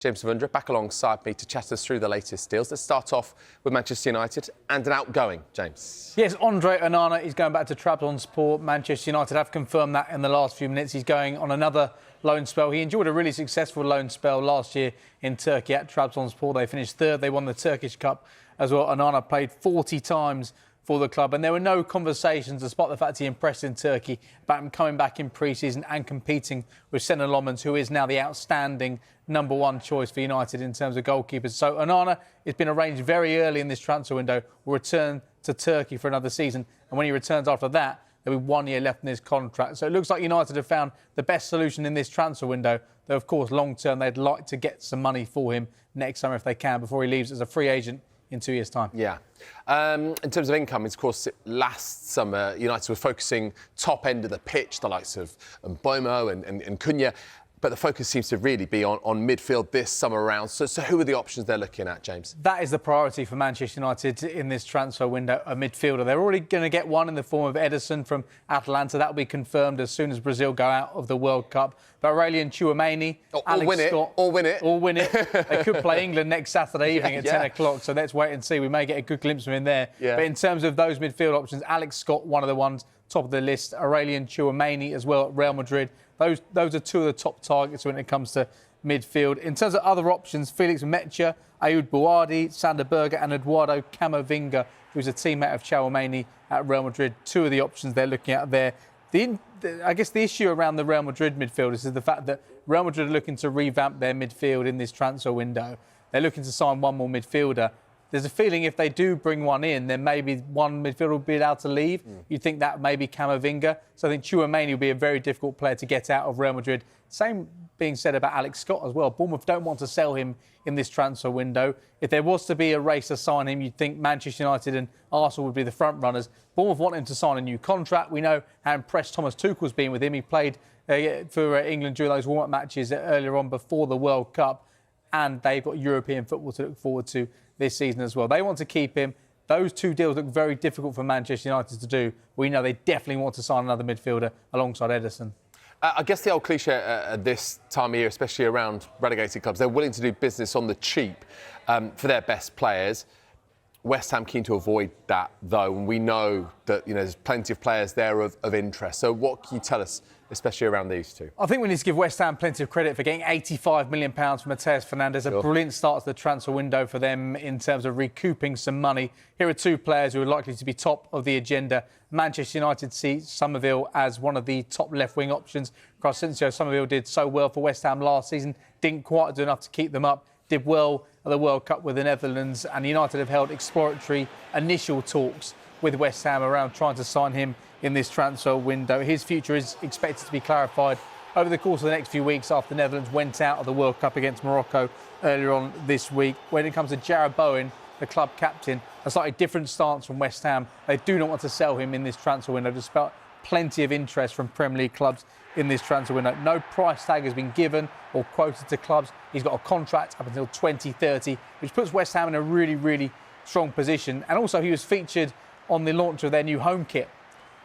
James Savundra back alongside me to chat us through the latest deals. Let's start off with Manchester United and an outgoing, James. Yes, Andre Onana is going back to Trabzonspor. Manchester United have confirmed that in the last few minutes. He's going on another loan spell. He enjoyed a really successful loan spell last year in Turkey at Trabzonspor. They finished third. They won the Turkish Cup as well. Onana played 40 times for the club, and there were no conversations, despite the fact he impressed in Turkey, about him coming back in pre-season and competing with Senna Lomans, who is now the outstanding number one choice for United in terms of goalkeepers. So Onana, it's been arranged very early in this transfer window, will return to Turkey for another season, and when he returns after that, there'll be 1 year left in his contract. So it looks like United have found the best solution in this transfer window, though of course long term they'd like to get some money for him next summer if they can, before he leaves as a free agent in 2 years' time. Yeah. In terms of income, of course, last summer, United were focusing top end of the pitch, the likes of Bowen and Cunha, but the focus seems to really be on midfield this summer around. So who are the options they're looking at, James? That is the priority for Manchester United in this transfer window, a midfielder. They're already going to get one in the form of Ederson from Atalanta. That will be confirmed as soon as Brazil go out of the World Cup. But Aurelian Tchouameni, Alex Scott... Or win it. Or win it. They could play England next Saturday evening at 10 o'clock, so let's wait and see. We may get a good glimpse of him there. Yeah. But in terms of those midfield options, Alex Scott, one of the ones top of the list. Aurelian Tchouameni as well at Real Madrid. Those are two of the top targets when it comes to midfield. In terms of other options, Felix Metscher, Ayoud Bouhaddi, Sander Berge and Eduardo Camavinga, who's a teammate of Tchouameni at Real Madrid. Two of the options they're looking at there. I guess the issue around the Real Madrid midfielders is the fact that Real Madrid are looking to revamp their midfield in this transfer window. They're looking to sign one more midfielder. There's a feeling if they do bring one in, then maybe one midfielder will be allowed to leave. You'd think that may be Camavinga. So I think Tchouameni will be a very difficult player to get out of Real Madrid. Same being said about Alex Scott as well. Bournemouth don't want to sell him in this transfer window. If there was to be a race to sign him, you'd think Manchester United and Arsenal would be the front runners. Bournemouth want him to sign a new contract. We know how impressed Thomas Tuchel's been with him. He played for England during those warm-up matches earlier on before the World Cup, and they've got European football to look forward to this season as well. They want to keep him. Those two deals look very difficult for Manchester United to do. We know they definitely want to sign another midfielder alongside Ederson. I guess the old cliche at this time of year, especially around relegated clubs, they're willing to do business on the cheap for their best players. West Ham keen to avoid that, though, and we know that there's plenty of players there of interest. So what can you tell us, especially around these two? I think we need to give West Ham plenty of credit for getting £85 million from Matheus Fernandez. A brilliant start to the transfer window for them in terms of recouping some money. Here are two players who are likely to be top of the agenda. Manchester United see Somerville as one of the top left-wing options. Crescencio Somerville did so well for West Ham last season, didn't quite do enough to keep them up. Did well at the World Cup with the Netherlands, and United have held exploratory initial talks with West Ham around trying to sign him in this transfer window. His future is expected to be clarified over the course of the next few weeks after the Netherlands went out of the World Cup against Morocco earlier on this week. When it comes to Jarrod Bowen, the club captain, a slightly different stance from West Ham. They do not want to sell him in this transfer window, despite plenty of interest from Premier League clubs in this transfer window. No price tag has been given or quoted to clubs. He's got a contract up until 2030, which puts West Ham in a really, really strong position. And also he was featured on the launch of their new home kit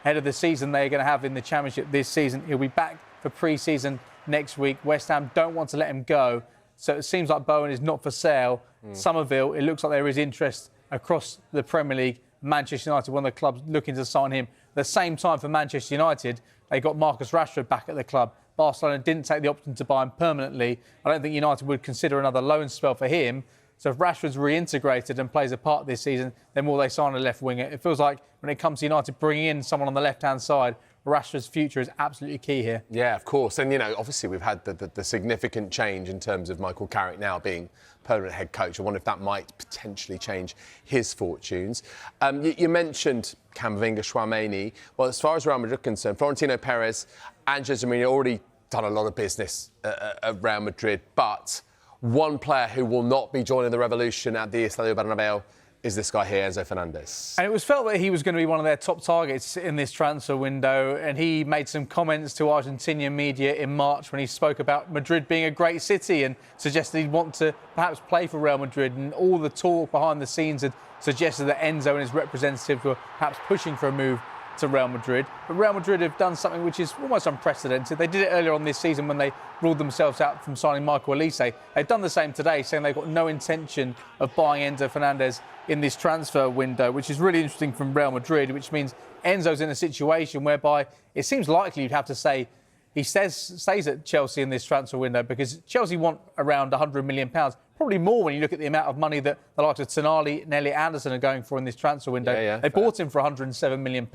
ahead of the season they're going to have in the Championship this season. He'll be back for pre-season next week. West Ham don't want to let him go. So it seems like Bowen is not for sale. Somerville, it looks like there is interest across the Premier League. Manchester United, one of the clubs looking to sign him. At the same time for Manchester United, they got Marcus Rashford back at the club. Barcelona didn't take the option to buy him permanently. I don't think United would consider another loan spell for him. So if Rashford's reintegrated and plays a part this season, then will they sign a left winger? It feels like when it comes to United bringing in someone on the left-hand side, Rashford's future is absolutely key here. Yeah, of course. And, obviously we've had the significant change in terms of Michael Carrick now being permanent head coach. I wonder if that might potentially change his fortunes. You mentioned Camavinga, Tchouameni. Well, as far as Real Madrid is concerned, Florentino Perez and Jose Mourinho already done a lot of business at Real Madrid, but one player who will not be joining the revolution at the Estadio Bernabeu is this guy here, Enzo Fernandez. And it was felt that he was going to be one of their top targets in this transfer window, and he made some comments to Argentinian media in March when he spoke about Madrid being a great city and suggested he'd want to perhaps play for Real Madrid, and all the talk behind the scenes had suggested that Enzo and his representatives were perhaps pushing for a move to Real Madrid. But Real Madrid have done something which is almost unprecedented. They did it earlier on this season when they ruled themselves out from signing Michael Olise. They've done the same today, saying they've got no intention of buying Enzo Fernandez in this transfer window, which is really interesting from Real Madrid, which means Enzo's in a situation whereby it seems likely you'd have to say he stays at Chelsea in this transfer window, because Chelsea want around £100 million. Probably more when you look at the amount of money that the likes of Tonali and Elliot Anderson are going for in this transfer window. They bought him for £107 million.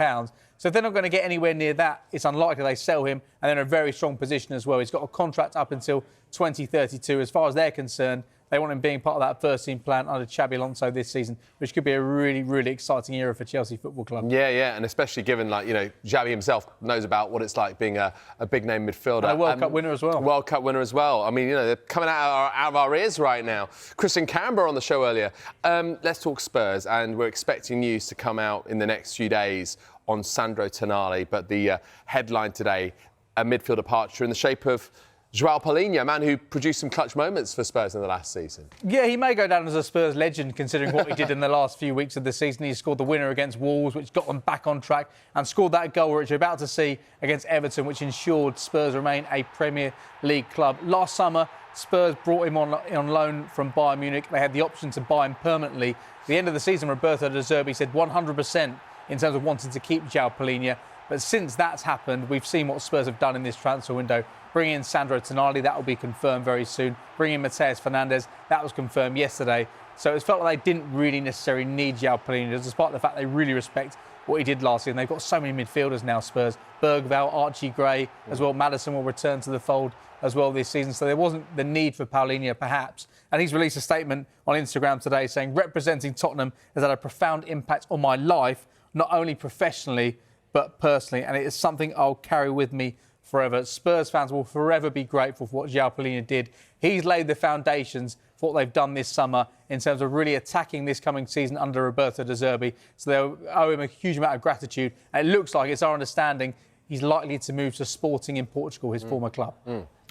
So if they're not going to get anywhere near that, it's unlikely they sell him. And they're in a very strong position as well. He's got a contract up until 2032. As far as they're concerned, they want him being part of that first team plan under Xabi Alonso this season, which could be a really, really exciting era for Chelsea Football Club. Yeah, and especially given, Xabi himself knows about what it's like being a big-name midfielder. And a World Cup winner as well. World Cup winner as well. I mean, they're coming out of our ears right now. Christian Camber on the show earlier. Let's talk Spurs, and we're expecting news to come out in the next few days on Sandro Tonali, but the headline today, a midfield departure in the shape of Joao Palhinha, a man who produced some clutch moments for Spurs in the last season. Yeah, he may go down as a Spurs legend, considering what he did in the last few weeks of the season. He scored the winner against Wolves, which got them back on track, and scored that goal which you're about to see against Everton, which ensured Spurs remain a Premier League club. Last summer, Spurs brought him on loan from Bayern Munich. They had the option to buy him permanently. At the end of the season, Roberto De Zerbi said 100% in terms of wanting to keep Joao Palhinha. But since that's happened, we've seen what Spurs have done in this transfer window. Bring in Sandro Tonali, that will be confirmed very soon. Bring in Matheus Fernandez, that was confirmed yesterday. So it felt like they didn't really necessarily need Joao Palhinha, despite the fact they really respect what he did last season. They've got so many midfielders now, Spurs. Bergvall, Archie Gray, as well. Maddison will return to the fold as well this season. So there wasn't the need for Palhinha, perhaps. And he's released a statement on Instagram today saying, representing Tottenham has had a profound impact on my life, not only professionally, but personally. And it is something I'll carry with me forever. Spurs fans will forever be grateful for what Joao Palhinha did. He's laid the foundations for what they've done this summer in terms of really attacking this coming season under Roberto De Zerbi. So they owe him a huge amount of gratitude. And it looks like, it's our understanding, he's likely to move to Sporting in Portugal, his former club.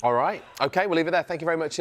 All right. OK, we'll leave it there. Thank you very much.